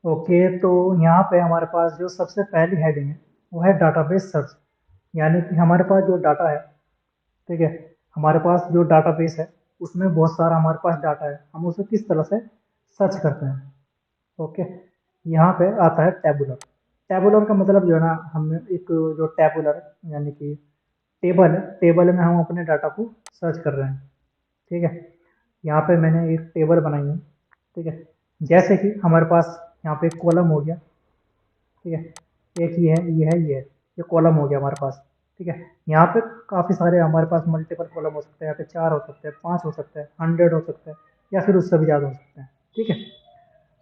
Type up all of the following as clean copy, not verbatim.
Okay, तो यहाँ पे हमारे पास जो सबसे पहली हेडिंग है वो है डाटाबेस सर्च। यानी कि हमारे पास जो डाटा है, ठीक है, हमारे पास जो डाटाबेस है उसमें बहुत सारा हमारे पास डाटा है, हम उसे किस तरह से सर्च करते हैं। ओके, यहाँ पे आता है टैबुलर। टैबुलर का मतलब जो है ना, हम एक जो टैबुलर यानी कि टेबल है, टेबल में हम अपने डाटा को सर्च कर रहे हैं। ठीक है, यहाँ पे मैंने एक टेबल बनाई है। ठीक है, जैसे कि हमारे पास यहाँ पे एक कॉलम हो गया। ठीक है, एक ये कॉलम हो गया हमारे पास। ठीक है, यहाँ पे काफ़ी सारे हमारे पास मल्टीपल कॉलम हो सकते हैं, यहाँ पे 4 हो सकते हैं, 5 हो सकते हैं, 100 हो सकते हैं, या फिर उससे भी ज़्यादा हो सकते हैं। ठीक है,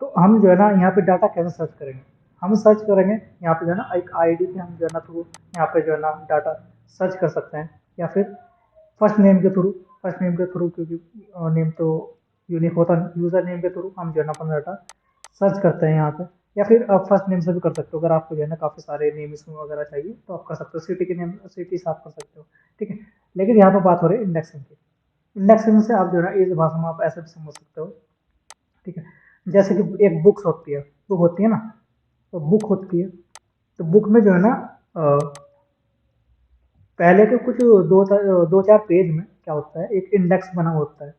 तो हम जो है ना यहाँ पे डाटा कैसे सर्च करेंगे। हम सर्च करेंगे यहाँ पे जो है ना एक आईडी के हम जो है ना थ्रू यहाँ पे जो है ना डाटा सर्च कर सकते हैं, या फिर फर्स्ट नेम के थ्रू। फर्स्ट नेम के थ्रू, क्योंकि नेम तो यूनिक होता नहीं, यूज़र नेम के थ्रू हम जो है ना अपना डाटा सर्च करते हैं यहाँ पे। या फिर आप फर्स्ट नेम से भी कर सकते हो, अगर आपको जो है ना काफ़ी सारे नेम इसमें वगैरह चाहिए तो आप कर सकते हो, सिटी के नेम सिटी से आप कर सकते हो। ठीक है, लेकिन यहाँ पर बात हो रही है इंडेक्सिंग की। इंडेक्सिंग से आप जो है ना इस भाषा में आप ऐसे भी समझ सकते हो। ठीक है, जैसे कि एक बुक्स होती है, बुक होती है ना, तो बुक होती है, तो बुक में जो है ना पहले के कुछ दो चार पेज में क्या होता है, एक इंडेक्स बना होता है।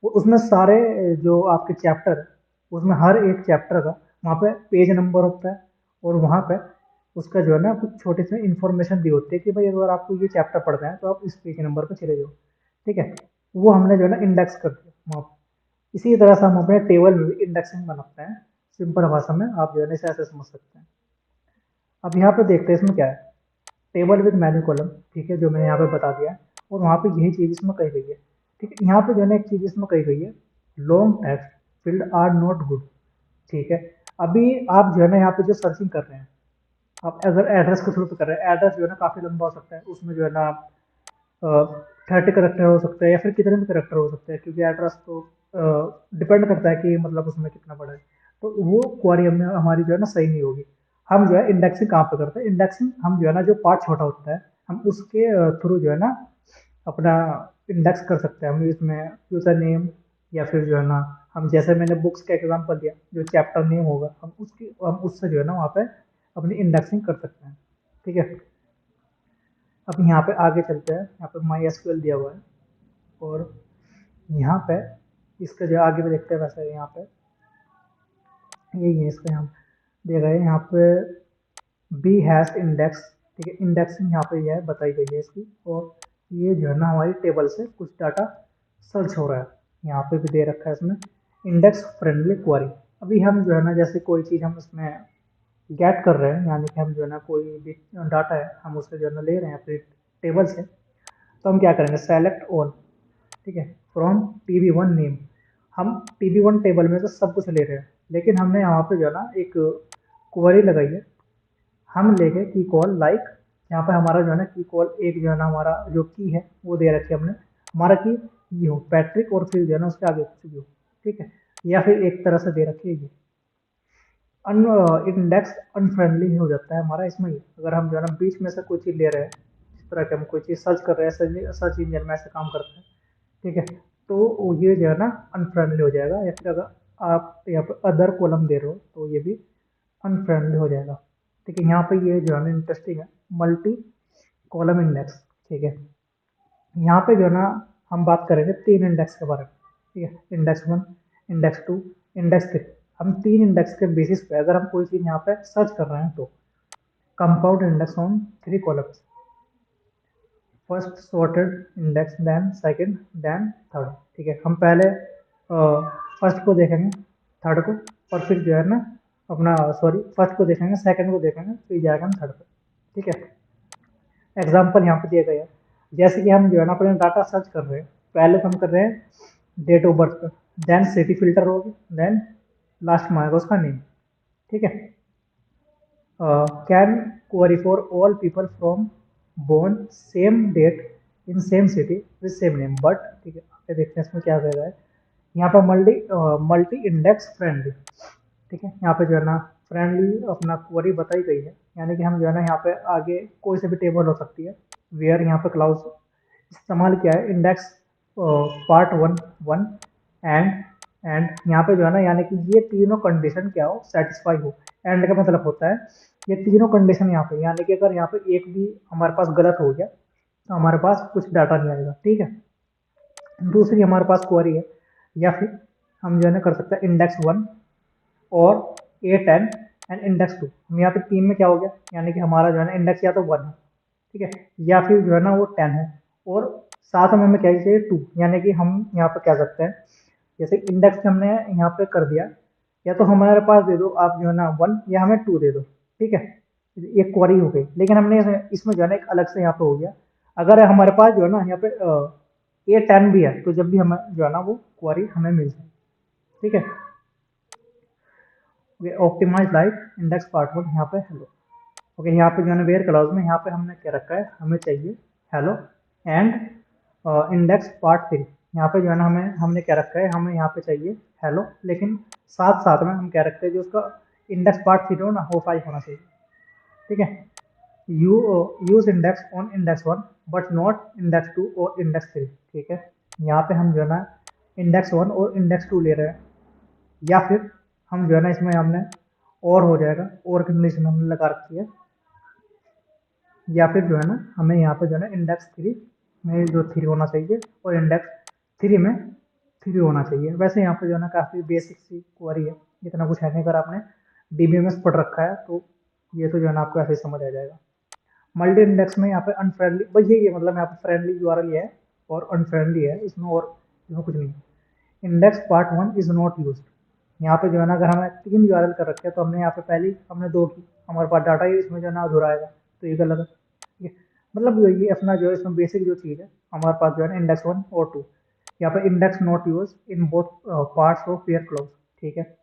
वो उसमें सारे जो आपके चैप्टर है, उसमें हर एक चैप्टर का वहाँ पे पेज नंबर होता है, और वहाँ पे उसका जो है ना कुछ छोटे से इंफॉर्मेशन दी होती है कि भाई अगर आपको ये चैप्टर पढ़ना है तो आप इस पेज नंबर पे चले जाओ। ठीक है, वो हमने जो है ना इंडेक्स कर दिया वहाँ पे। इसी तरह से हम अपने टेबल में भी इंडेक्सिंग बनाते हैं। सिंपल भाषा में आप जो है ना इसे ऐसे समझ सकते हैं। अब यहाँ पे देखते हैं इसमें क्या है, टेबल विद मैन्यू कॉलम। ठीक है, जो मैंने यहाँ पे बता दिया है, और वहाँ पे यही चीज़ इसमें कही गई है। ठीक है, यहाँ पे जो है ना एक चीज़ इसमें कही गई है, long text field are not good. ठीक है, अभी आप जो है ना यहाँ पे जो सर्चिंग कर रहे हैं, आप अगर एड्रेस के थ्रू पे कर रहे हैं, एड्रेस जो है ना काफ़ी लंबा हो सकता है, उसमें जो है ना 30 करेक्टर हो सकते हैं, या फिर कितने भी करेक्टर हो सकते हैं, क्योंकि एड्रेस तो डिपेंड करता है कि मतलब उसमें कितना बड़ा है। तो वो क्वारी हमें हमारी जो है ना सही नहीं होगी। हम जो है इंडेक्सिंग कहाँ पे करते हैं, इंडेक्सिंग हम जो है ना जो पार्ट छोटा होता है हम उसके थ्रू जो है ना अपना इंडेक्स कर सकते हैं। हम इसमें यूजर नेम, या फिर जो है ना हम जैसे मैंने बुक्स का एग्जांपल दिया, जो चैप्टर नेम होगा हम उससे जो है ना वहाँ पे अपनी इंडेक्सिंग कर सकते हैं। ठीक है, अब यहाँ पे आगे चलते हैं, यहाँ पे माई एसक्यूएल दिया हुआ है, और यहाँ पे इसका जो आगे भी देखते हैं वैसे यहाँ पे यही है, इसका यहाँ दे रहे हैं यहाँ पे बी हैश इंडेक्स। ठीक है, इंडेक्सिंग यहाँ पे यह है बताई गई है इसकी, और ये जो है ना हमारी टेबल से कुछ डाटा सर्च हो रहा है। यहाँ पे भी दे रखा है इसमें इंडेक्स फ्रेंडली क्वारी। अभी हम जो है ना जैसे कोई चीज़ हम इसमें गेट कर रहे हैं, यानी कि हम जो है ना कोई भी डाटा है हम उससे जो है ना ले रहे हैं अपनी टेबल से, तो हम क्या करेंगे, सेलेक्ट ऑल। ठीक है, फ्रॉम TB1 नेम। हम TB1 टेबल में तो सब कुछ ले रहे हैं, लेकिन हमने यहाँ पे जो है ना एक क्वेरी लगाई है, हम लेंगे की कॉल लाइक। यहाँ पे हमारा जो है ना की कॉल एक जो है ना हमारा जो की है वो दे रखी है हमने, हमारा की ये हो पैट्रिक, और फिर जो है ना उसके आगे कुछ भी हो। ठीक है, या फिर एक तरह से दे रखी है ये अन इंडेक्स अनफ्रेंडली हो जाता है हमारा इसमें ही, अगर हम जो है ना बीच में से कोई चीज़ ले रहे हैं, जिस तरह के हम कोई चीज़ सर्च कर रहे हैं, सर्च इंजन में ऐसे काम करते हैं। ठीक है, तो ये जो है ना अनफ्रेंडली हो जाएगा, या फिर अगर आप यहाँ पे अदर कॉलम दे रहे हो तो ये भी अनफ्रेंडली हो जाएगा। ठीक है, यहाँ पे ये जो है ना इंटरेस्टिंग है, मल्टी कॉलम इंडेक्स। ठीक है, यहाँ पे जो है ना हम बात करेंगे 3 इंडेक्स के बारे में। ठीक है, इंडेक्स 1, इंडेक्स 2, इंडेक्स 3। हम 3 इंडेक्स के बेसिस पे अगर हम कोई चीज़ यहाँ पे सर्च कर रहे हैं तो compound index on 3 columns, first sorted index, then second, then third. ठीक है, हम पहले फर्स्ट को देखेंगे, थर्ड को, और फिर जो है ना अपना सॉरी फर्स्ट को देखेंगे, सेकंड को देखेंगे, फिर जाएगा हम थर्ड पे। ठीक है, एग्जाम्पल यहाँ पे दिया गया है, जैसे कि हम जो है ना अपने डाटा सर्च कर रहे हैं, पहले तो हम कर रहे हैं डेट ऑफ बर्थ पे, देन सिटी फिल्टर होगी, देन लास्ट में आएगा उसका नेम। ठीक है, can query for all people from born same date in same city with same name but. ठीक है, आगे देखते हैं इसमें क्या कह रहा है, यहाँ पर मल्टी मल्टी इंडेक्स फ्रेंडली। ठीक है, यहाँ पे जो है ना फ्रेंडली अपना क्वेरी बताई गई है, यानी कि हम जो है ना यहाँ पे आगे कोई से भी टेबल हो सकती है, वेयर यहाँ पे क्लाउज इस्तेमाल किया है, इंडेक्स पार्ट 1 1 एंड एंड यहाँ पे जो है ना यानी कि ये तीनों कंडीशन क्या हो, सेटिस्फाई हो। एंड का मतलब होता है ये तीनों कंडीशन यहाँ पे, यानी कि अगर यहाँ पे एक भी हमारे पास गलत हो गया तो हमारे पास कुछ डाटा नहीं आएगा, ठीक है। दूसरी हमारे पास क्वेरी है, या फिर हम जो है ना कर सकते हैं इंडेक्स 1 और A10 एंड इंडेक्स 2। हम यहाँ पे 3 में क्या हो गया, यानी कि हमारा जो है ना इंडेक्स या तो 1 है, ठीक है, या फिर जो है ना वो 10 है, और साथ में हमें क्या चाहिए 2, यानी कि हम यहाँ पे क्या सकते हैं, जैसे इंडेक्स हमने यहाँ पे कर दिया, या तो हमारे पास दे दो आप जो है ना 1 या हमें 2 दे दो, ठीक है। एक क्वेरी हो गई, लेकिन हमने इसमें जो है ना एक अलग से यहाँ पे हो गया, अगर हमारे पास जो है ना यहाँ पे A10 भी है तो जब भी हमें जो है ना वो क्वेरी हमें मिल जाए, ठीक है। ऑप्टिमाइज लाइक इंडेक्स पार्ट 1 यहाँ पे हेलो। ओके, यहाँ पे जो है ना वेयर क्लाउज में यहाँ पे हमने क्या रखा है, हमें चाहिए हेलो एंड इंडेक्स पार्ट 3। यहाँ पे जो है ना हमें हमने क्या रखा है, हमें यहाँ पे चाहिए हेलो, लेकिन साथ साथ में हम क्या रखते हैं जो उसका इंडेक्स पार्ट 3 हो ना वो 5 होना चाहिए, ठीक है। You use index on index 1 but not index 2 और इंडेक्स 3, ठीक है। यहाँ पे हम जो है ना इंडेक्स 1 और इंडेक्स 2 ले रहे हैं, या फिर हम जो है ना इसमें हमने और हो जाएगा, और कंडीशन हमने लगा रखी है, या फिर जो है ना हमें यहाँ पे जो है ना इंडेक्स 3 में जो 3 होना चाहिए और इंडेक्स 3 में 3 होना चाहिए। वैसे यहाँ पे जो है ना काफ़ी बेसिक सी क्वेरी है, इतना कुछ है नहीं, अगर आपने DBMS पढ़ रखा है तो ये तो जो है ना आपको ऐसे ही समझ आ जाएगा। मल्टी इंडेक्स में यहाँ पे अनफ्रेंडली, बस यही है, मतलब यहाँ पे फ्रेंडली URL है और अनफ्रेंडली है, इसमें और इसमें कुछ नहीं है। Index part 1 is not use, यहाँ पे जो है ना अगर हमें 3 URL कर रखे हैं तो हमने यहाँ पे पहली हमने 2 की, हमारे पास डाटा ही इसमें जो है ना अधूरा आएगा, तो ये गलत है, ठीक है। मतलब ये अपना जो है इसमें बेसिक जो चीज़ है हमारे पास जो है ना इंडेक्स 1 और 2, यहाँ पे index not use in both parts of pair close, ठीक है।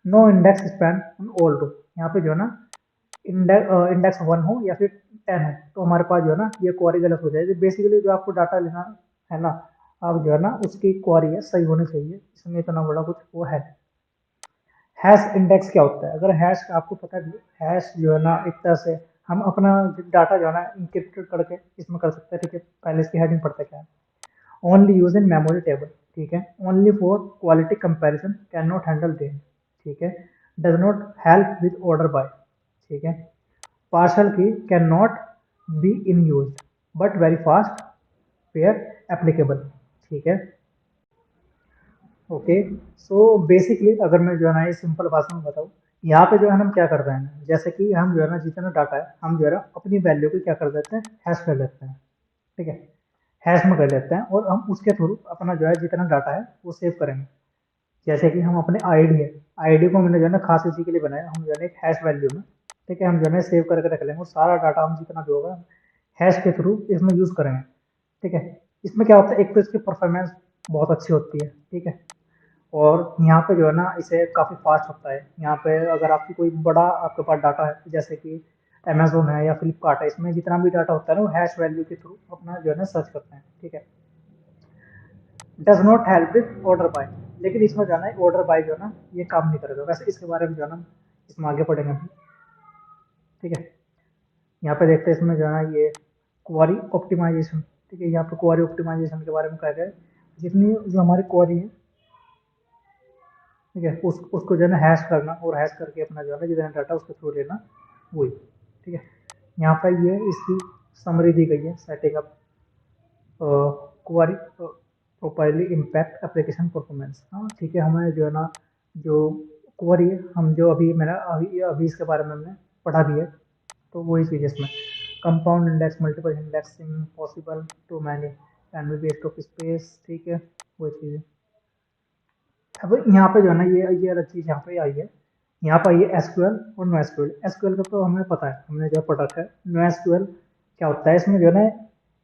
No index span on all row, यहाँ पे जो है ना इंडेक्स 1 हो या फिर 10 हो तो हमारे पास जो है ना ये क्वेरी गलत हो जाएगी। बेसिकली जो आपको डाटा लेना है ना, आप जो है ना उसकी क्वेरी है सही होनी चाहिए, इसमें इतना बड़ा कुछ वो है। हैश इंडेक्स क्या होता है, अगर हैश आपको पता है, हैश जो है ना एक तरह से हम अपना डाटा जो है ना इंक्रिप्टेड करके इसमें कर सकते हैं, ठीक है। पहले इसकी हेडिंग पढ़ते क्या है, only use in memory table, ठीक है। Only for quality comparison, can not handle them, ठीक है। Does not help with order by, ठीक है। पार्शल की can not be in use but very fast fair applicable, ठीक है। ओके, सो बेसिकली अगर मैं जो है ना ये सिंपल भाषा में बताऊँ, यहाँ पे जो है ना हम क्या कर रहे हैं, जैसे कि हम जो है ना जितना डाटा है हम जो है ना अपनी वैल्यू को क्या कर देते हैं, हैश कर लेते हैं, ठीक है। हैश में कर लेते हैं और हम उसके थ्रू अपना जो है जितना डाटा है वो सेव करेंगे। जैसे कि हम अपने आईडी है, आईडी को हमने जो है ना खास इसी के लिए बनाया, हम जो है ना एक हैश वैल्यू में, ठीक है, हम जो है ना सेव करके रख लेंगे और सारा डाटा हम जितना भी होगा हैश के थ्रू इसमें यूज़ करेंगे, ठीक है। इसमें क्या होता है, एक तो इसकी परफॉर्मेंस बहुत अच्छी होती है, ठीक है। और यहाँ पे जो है ना इसे काफ़ी फास्ट होता है, यहाँ पे अगर आपकी कोई बड़ा आपके पास डाटा है जैसे कि अमेजोन है या फ्लिपकार्ट है, इसमें जितना भी डाटा होता है ना वो हैश वैल्यू के थ्रू अपना जो है ना सर्च करते हैं, ठीक है। Does not help with order by, लेकिन इसमें जो है ना ऑर्डर बाय जो है ना ये काम नहीं करेगा, वैसे इसके बारे में जो है ना इसमें आगे पढ़ेंगे अभी, ठीक है। यहाँ पे देखते हैं इसमें जो है ना ये क्वारी ऑप्टिमाइजेशन, ठीक है। यहाँ पे क्वारी ऑप्टिमाइजेशन के बारे में कहा गया है, जितनी जो हमारी क्वारी है, ठीक है, उसको जो है ना हैश करना और हैश करके अपना जो है ना जितना डाटा उसके थ्रू लेना, वही, ठीक है। यहाँ पर ये इसकी समरी दी गई है, सेटिंग अप क्वारी प्रोपाइली इम्पैक्ट एप्लीकेशन परफॉर्मेंस, हाँ ठीक है। हमें जो है ना जो क्वारी है हम जो अभी मैंने अभी इसके बारे में हमने पढ़ा दिया, तो वही चीज़ इसमें compound index multiple indexing possible too many can be waste of space, ठीक है, वही चीज़ है। अब यहाँ पे जो है ना ये अलग चीज़ यहाँ पे आई है, यहाँ पर आई है एसक्यूएल और नो एसक्यूएल। एसक्यूएल का तो हमें पता है, हमने जो पढ़ रखा है। नो एसक्यूएल क्या होता है, इसमें जो है ना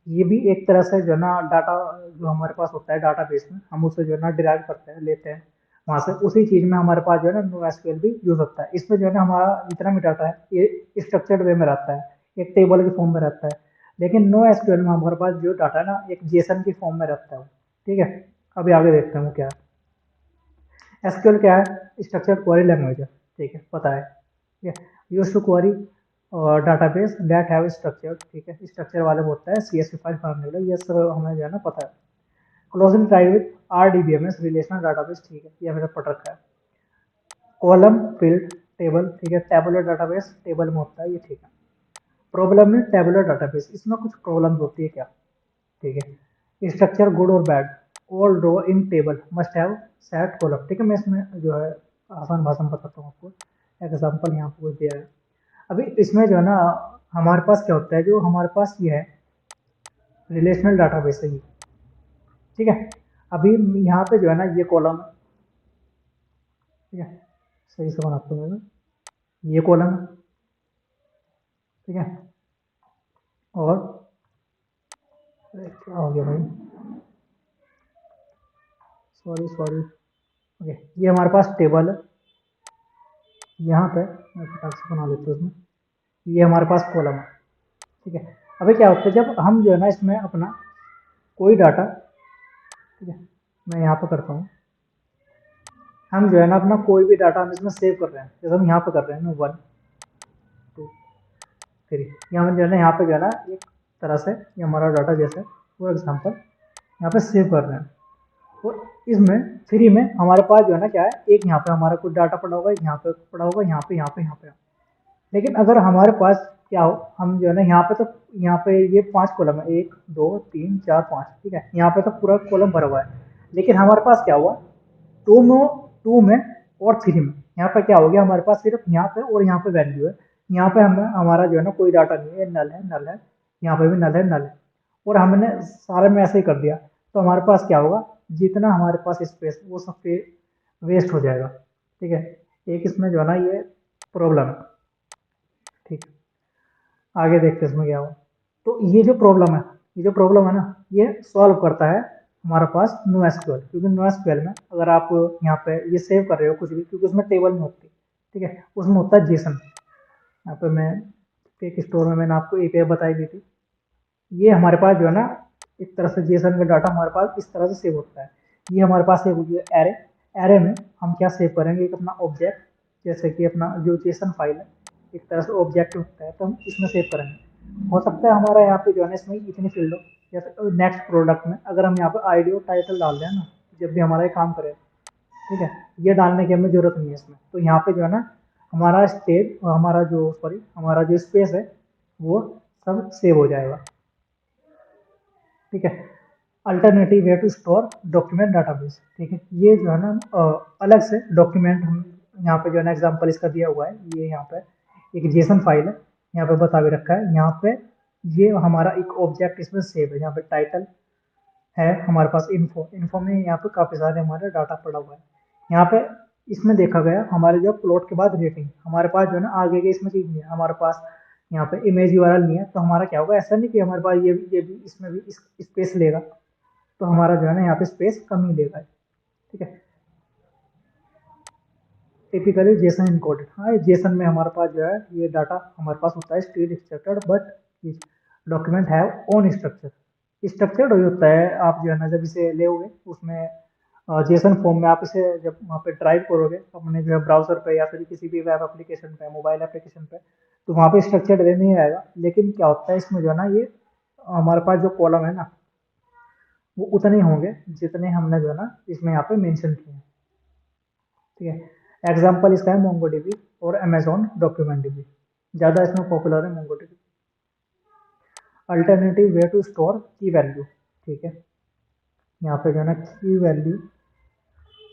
ये भी एक तरह से जो है ना डाटा जो हमारे पास होता है डाटा बेस में, हम उसे जो है ना डिराइव करते हैं, लेते हैं वहाँ से, उसी चीज़ में हमारे पास जो है ना नो एसक्यूएल भी यूज होता है। इसमें जो है ना हमारा जितना भी डाटा है ये स्ट्रक्चर्ड वे में रहता है, एक टेबल के फॉर्म में रहता है, लेकिन नो एसक्यूएल में हमारे पास जो डाटा है ना एक जेसन की फॉर्म में रहता है, ठीक है। अभी आगे देखते हैं वो क्या है। एसक्यूएल क्या है, स्ट्रक्चर्ड क्वेरी लैंग्वेज है, ठीक है, पता है, ठीक है। Use to query database that have structure, ठीक है, स्ट्रक्चर वाले होता है CSV फाइल बनाने के लिए, ये सब हमें जो है ना पता है। Closely tied with RDBMS relational database, ठीक है, ये मैंने पढ़ रखा है। कॉलम फील्ड टेबल, ठीक है, टेबुलर डाटाबेस टेबल में होता है ये, ठीक है। प्रॉब्लम में टेबुलर डाटाबेस, इसमें कुछ प्रॉब्लम होती है क्या, ठीक है। स्ट्रक्चर गुड और bad, all row in table must have set column, ठीक है। मैं इसमें जो है आसान भाषा में बताता हूँ आपको, एग्जाम्पल यहाँ पर दिया है। अभी इसमें जो है ना हमारे पास क्या होता है, जो हमारे पास ये है रिलेशनल डाटाबेस है ये, ठीक है। अभी यहाँ पे जो है ना ये कॉलम, ठीक है, सही से बनाता हूँ मैं, ये कॉलम, ठीक है। और क्या हो गया भाई, सॉरी सॉरी, ओके, ये हमारे पास टेबल है यहाँ पे, मैं फटाक से बना लेता हूँ इसमें, ये हमारे पास कॉलम है, ठीक है। अभी क्या होता है जब हम जो है ना इसमें अपना कोई डाटा, ठीक है, मैं यहाँ पे करता हूँ, हम जो है ना अपना कोई भी डाटा हम इसमें सेव कर रहे हैं, जैसे हम यहाँ पे कर रहे हैं ना 1 2 3, यहाँ जो है ना यहाँ पे जो है ना एक तरह से ये हमारा डाटा जैसे वो एग्जाम्पल यहाँ पे सेव कर रहे हैं। और इसमें फ्री में हमारे पास जो है ना क्या है, एक यहाँ पे हमारा कुछ डाटा पड़ा होगा, यहाँ पे पड़ा होगा, यहाँ पे यहाँ पे यहाँ पे। लेकिन अगर हमारे पास क्या हो, हम जो है ना यहाँ पे तो यहाँ पे ये 5 कॉलम है, 1 2 3 4 5, ठीक है, यहाँ पे तो पूरा कॉलम भरा हुआ है। लेकिन हमारे पास क्या हुआ, टू में और थ्री में, यहाँ पे क्या हो गया, हमारे पास सिर्फ यहाँ पे और यहाँ पे वैल्यू है। यहाँ पे हमें हमारा जो है ना कोई डाटा नहीं है, नल है नल है, यहाँ पे भी नल है नल है, और हमने सारे में ऐसे ही कर दिया, तो हमारे पास क्या होगा, जितना हमारे पास स्पेस वो सब पे वेस्ट हो जाएगा, ठीक है। एक इसमें जो है ना ये प्रॉब्लम है, ठीक। आगे देखते हैं इसमें क्या हुआ। तो ये जो प्रॉब्लम है, ये जो प्रॉब्लम है ना, ये सॉल्व करता है हमारे पास NoSQL, क्योंकि NoSQL में अगर आप यहाँ पे ये सेव कर रहे हो कुछ भी, क्योंकि उसमें टेबल में होती है, ठीक है, उसमें होता है जेसन। यहाँ पे मैं एक स्टोर में मैंने आपको API बताई दी थी, ये हमारे पास जो है ना एक तरह से जेसन का डाटा हमारे पास इस तरह से सेव होता है। ये हमारे पास एक एरे, एरे में हम क्या सेव करेंगे, एक अपना ऑब्जेक्ट, जैसे कि अपना जो जेसन फाइल है एक तरह से ऑब्जेक्ट होता है, तो हम इसमें सेव करेंगे। हो सकता है हमारा यहाँ पे जो है ना इसमें इतनी फील्ड हो, जैसे नेक्स्ट प्रोडक्ट में अगर हम यहाँ पे ID और टाइटल डाल दें ना, जब भी हमारा ये काम करे, ठीक है, ये डालने की हमें जरूरत नहीं है इसमें। तो यहाँ पे जो है ना हमारा स्टेट, हमारा जो सॉरी हमारा जो स्पेस है वो सब सेव हो जाएगा, ठीक है। Alternative way to store document database, ठीक है, ये जो है ना अलग से डॉक्यूमेंट हम यहाँ पे जो है ना एग्जांपल इसका दिया हुआ है, ये यहाँ पे एक जेसन फाइल है, यहाँ पे बता भी रखा है, यहाँ पे ये हमारा एक ऑब्जेक्ट इसमें सेव है, यहाँ पे टाइटल है हमारे पास, इन्फो, इन्फो में यहाँ पे काफ़ी सारे हमारे डाटा पड़ा हुआ है। यहाँ पे इसमें देखा गया हमारे जो प्लॉट के बाद रेटिंग, हमारे पास जो है ना आगे के इसमें चीज़ नहीं है, हमारे पास यहाँ पे इमेज URL नहीं है, तो हमारा क्या होगा, ऐसा नहीं कि हमारे पास ये भी इसमें भी स्पेस लेगा, तो हमारा जो है ना यहाँ पे स्पेस कम ही लेगा, ठीक है। टिपिकली जेसन इनकोडेड, हाँ जेसन में हमारे पास जो है ये डाटा हमारे पास होता है स्ट्रिंग स्ट्रक्चर्ड, बट डॉक्यूमेंट है ओन स्ट्रक्चर, स्ट्रक्चर्ड हो होता है। आप जो है ना जब इसे लेोगे उसमें जेसन फॉर्म में आप इसे जब वहाँ पे ड्राइव करोगे अपने जो है ब्राउजर पे या फिर किसी भी वेब एप्लीकेशन पे, मोबाइल एप्लीकेशन पे, तो वहाँ पे स्ट्रक्चर्ड नहीं आएगा। लेकिन क्या होता है इसमें जो है ना ये हमारे पास जो कॉलम है ना वो उतने होंगे जितने हमने जो है ना इसमें यहाँ पे मेंशन किए हैं, ठीक है। एग्जांपल इसका है MongoDB और Amazon डॉक्यूमेंट DB, ज़्यादा इसमें पॉपुलर है MongoDB। Alternative way to store key value, ठीक है, यहाँ पे जो है ना की वैल्यू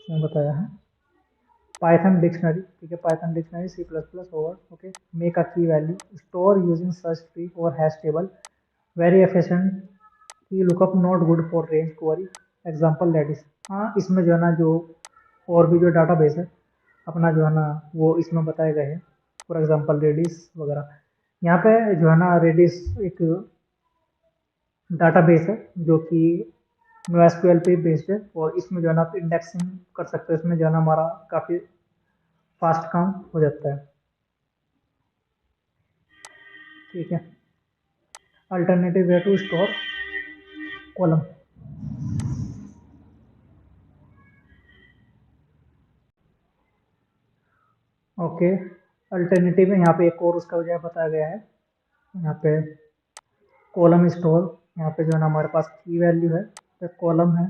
मैं बताया है, पाइथन डिक्शनरी, ठीक है, पाइथन डिक्शनरी C++ और okay, make a key value, store using search tree और hash table, very efficient key lookup, not good for range query, example Redis. हाँ इसमें जो है ना जो और भी जो डाटाबेस है अपना जो है ना वो इसमें बताए गए हैं, फॉर एग्जांपल रेडिस वगैरह। यहाँ पे जो है ना रेडिस एक डाटाबेस है जो कि NoSQL पे बेस्ड है, और इसमें जो है ना आप इंडेक्सिंग कर सकते हो, इसमें जो है ना हमारा काफ़ी फास्ट काम हो जाता है, ठीक है। Alternative way to store column, okay. Alternative में यहाँ पे एक और उसका वजह बताया गया है, यहाँ पे कॉलम स्टोर, यहाँ पे जो है ना हमारे पास की वैल्यू है, तो कॉलम है,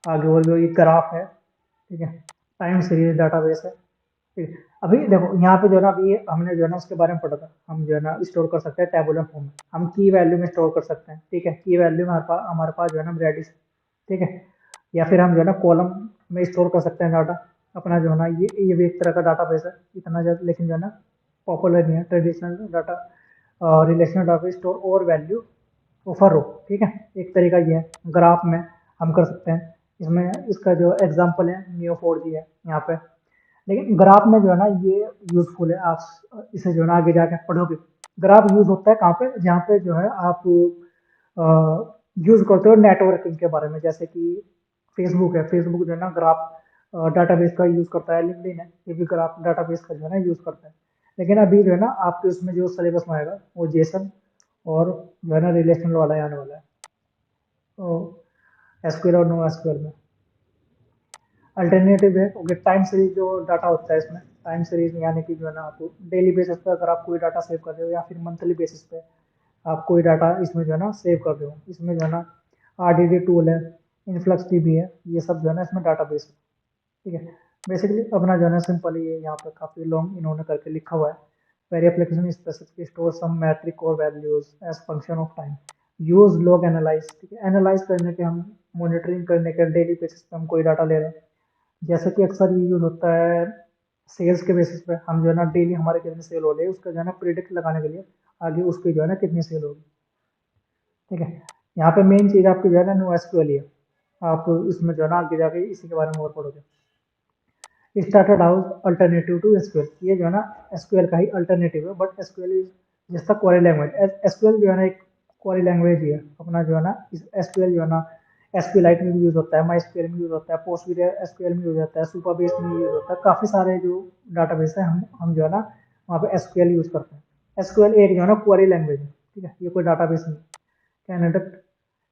आगे और जो ये ग्राफ है, ठीक है, टाइम सीरीज डाटाबेस है, ठीक है। अभी देखो यहाँ पे जो है ना, अभी हमने जो है ना उसके बारे में पढ़ा था, हम जो है ना स्टोर कर सकते हैं टेबुलर फॉर्म में, हम की वैल्यू में स्टोर कर सकते हैं, ठीक है, की वैल्यू में हमारे पास जो है ना रेडिस, ठीक है, या फिर हम जो है ना कॉलम में स्टोर कर सकते हैं डाटा अपना, जो है ना ये भी एक तरह का डाटाबेस है, इतना ज़्यादा लेकिन जो है ना पॉपुलर नहीं है, traditional data relational data store और वैल्यू ऑफर हो, ठीक है, एक तरीका ये है। ग्राफ में हम कर सकते हैं, इसमें इसका जो एग्जांपल है नियो 4G है यहाँ पे, लेकिन ग्राफ में जो है ना ये यूजफुल है, आप इसे जो है ना आगे जाके पढ़ोगे। ग्राफ यूज होता है कहाँ पे, जहाँ पे जो है आप यूज करते हो नेटवर्किंग के बारे में, जैसे कि फेसबुक है, फेसबुक जो है ना ग्राफ डाटाबेस का यूज करता है, लिंक्डइन है ये भी ग्राफ डाटाबेस का जो है ना यूज करता है। लेकिन अभी जो है ना आपके उसमें जो सिलेबस में आएगा वो जेसन और जो है ना रिलेशनल वाला ही आने वाला है, तो एसक्यूएल और नो एसक्यूएल में अल्टरनेटिव है। ओके, टाइम सीरीज जो डाटा होता है इसमें, टाइम सीरीज यानी कि जो है ना आप डेली बेसिस पे अगर आप कोई डाटा सेव कर रहे हो या फिर मंथली बेसिस पे आप कोई डाटा इसमें जो है ना सेव कर रहे हो, इसमें जो है ना आरडीडी टूल है, इन्फ्लक्स डीबी है, ये सब जो है ना इसमें डाटा बेस है, ठीक है। बेसिकली अपना जो है ना सिंपल ही है, यहाँ पे काफ़ी लॉन्ग इन्होंने करके लिखा हुआ है। Very application specific store some metric और values as function of time, use log analyse, ठीक है, एनालाइज करने के, हम मॉनिटरिंग करने के डेली बेसिस पे हम कोई डाटा ले रहे हैं, जैसे कि अक्सर ये यूज होता है सेल्स के बेसिस पे, हम जो है ना डेली हमारे कितनी सेल हो रही है उसका जो है ना प्रिडिक्ट लगाने के लिए आगे उसकी जो है ना कितनी सेल होगी, ठीक है। यहाँ पे मेन चीज़ आपकी जो है ना नो एसक्यूएल ही है, आप इसमें जो है ना आगे जाके इसी के बारे में और पढ़ोगे। Started house alternative to SQL, ये जो है ना एसक्यूएल का ही अल्टरनेटिव है, बट एसक्यूएल इज जैसा क्वेरी लैंग्वेज, एसक्यूएल जो है ना एक क्वेरी लैंग्वेज ही है अपना, जो है ना एसक्यूएल जो है ना एसक्यूएलाइट में भी यूज होता है, माई एसक्यूएल में यूज होता है, पोस्ट एसक्यूएल में यूज होता है, सुपरबेस में यूज होता है, काफ़ी सारे जो डाटाबेस है हम जो है ना वहाँ पे एसक्यूएल यूज करते हैं। एसक्यूएल एक जो है ना क्वेरी लैंग्वेज है, ठीक है, ये कोई डाटाबेस नहीं, can adapt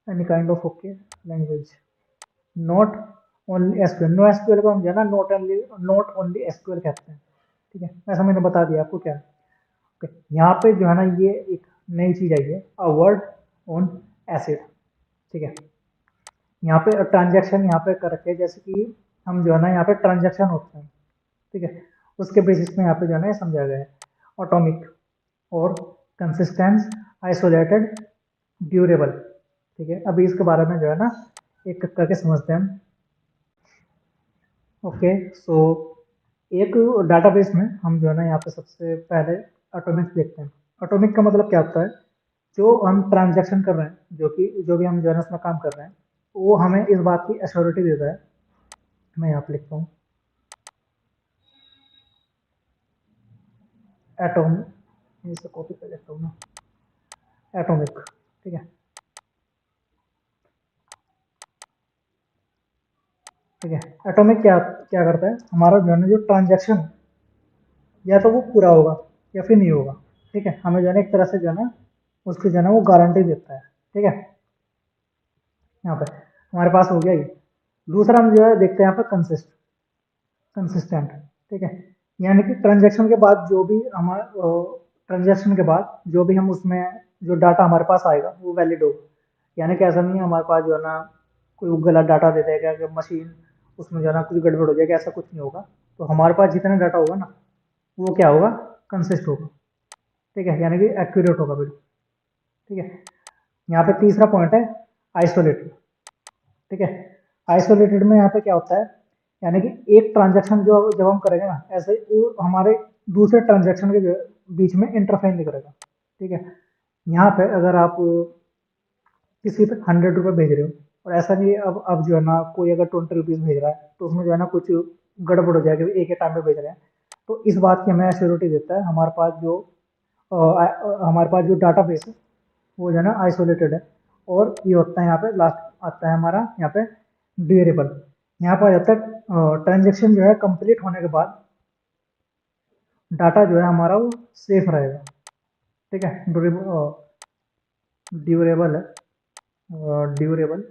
any kind of okay language, not only SQL, no SQL को हम जो है ना नॉट ओनली एसक्यूएल कहते हैं, ठीक है, ऐसा मैंने बता दिया आपको क्या है। okay. यहाँ पे जो है ना ये एक नई चीज आई है, अ वर्ड ऑन एसिड, ठीक है, यहाँ पे ट्रांजैक्शन यहाँ पे कर रखे हैं, जैसे कि हम जो है ना यहाँ पे ट्रांजैक्शन होते हैं, ठीक है, उसके बेसिस में यहाँ पे जो है ना ये समझाया गया है, ऑटोमिक और कंसिस्टेंस, आइसोलेटेड, ड्यूरेबल, ठीक है। अभी इसके बारे में जो है ना एक करके समझते हैं हम। ओके, सो एक डाटाबेस में हम जो है ना यहाँ पे सबसे पहले एटॉमिक देखते हैं। एटॉमिक का मतलब क्या होता है, जो हम ट्रांजैक्शन कर रहे हैं, जो भी हम जो है ना उसमें काम कर रहे हैं, वो हमें इस बात की एश्योरिटी देता है। मैं यहाँ पे लिखता हूँ एटोम, इसे कॉपी कर लेता हूँ ना, एटॉमिक, ठीक है, ठीक है। एटॉमिक क्या क्या करता है, हमारा जो है ना जो ट्रांजैक्शन या तो वो पूरा होगा या फिर नहीं होगा, ठीक है, हमें जो है ना एक तरह से जो है ना उसकी जो है ना वो गारंटी देता है, ठीक है। यहाँ पे हमारे पास हो गया ये। दूसरा हम जो है देखते हैं यहाँ पे कंसिस्टेंट, ठीक है, यानी कि ट्रांजैक्शन के बाद जो भी हमारे ट्रांजैक्शन के बाद जो भी हम उसमें जो डाटा हमारे पास आएगा वो वैलिड होगा, यानी कि ऐसा नहीं है हमारे पास जो है ना कोई गलत डाटा दे देगा कि मशीन उसमें जो है ना कुछ गड़बड़ हो जाएगा, ऐसा कुछ नहीं होगा। तो हमारे पास जितना डाटा होगा ना वो क्या होगा, कंसिस्ट होगा, ठीक है, यानी कि एक्यूरेट होगा बिल्कुल, ठीक है। यहाँ पे तीसरा पॉइंट है आइसोलेटेड, ठीक है। आइसोलेटेड में यहाँ पे क्या होता है, यानी कि एक ट्रांजैक्शन जो जब हम करेंगे ना ऐसे वो हमारे दूसरे ट्रांजैक्शन के बीच में इंटरफेयर नहीं करेगा, ठीक है। यहाँ पे अगर आप किसी पे 100 रुपये भेज रहे हो, और ऐसा नहीं अब जो है ना कोई अगर 20 रुपीज़ भेज रहा है तो उसमें जो है ना कुछ गड़बड़ हो जाएगी, एक ही टाइम पे भेज रहे हैं, तो इस बात की हमें एश्योरिटी देता है हमारे पास जो डाटा बेस है वो जो है ना आइसोलेटेड है। और ये होता है यहाँ पे लास्ट आता है हमारा यहाँ पे ड्यूरेबल, यहाँ पर जब तक ट्रांजेक्शन जो है कंप्लीट होने के बाद डाटा जो है हमारा वो सेफ रहेगा, ठीक है, ड्यूरेबल है, ड्यूरेबल,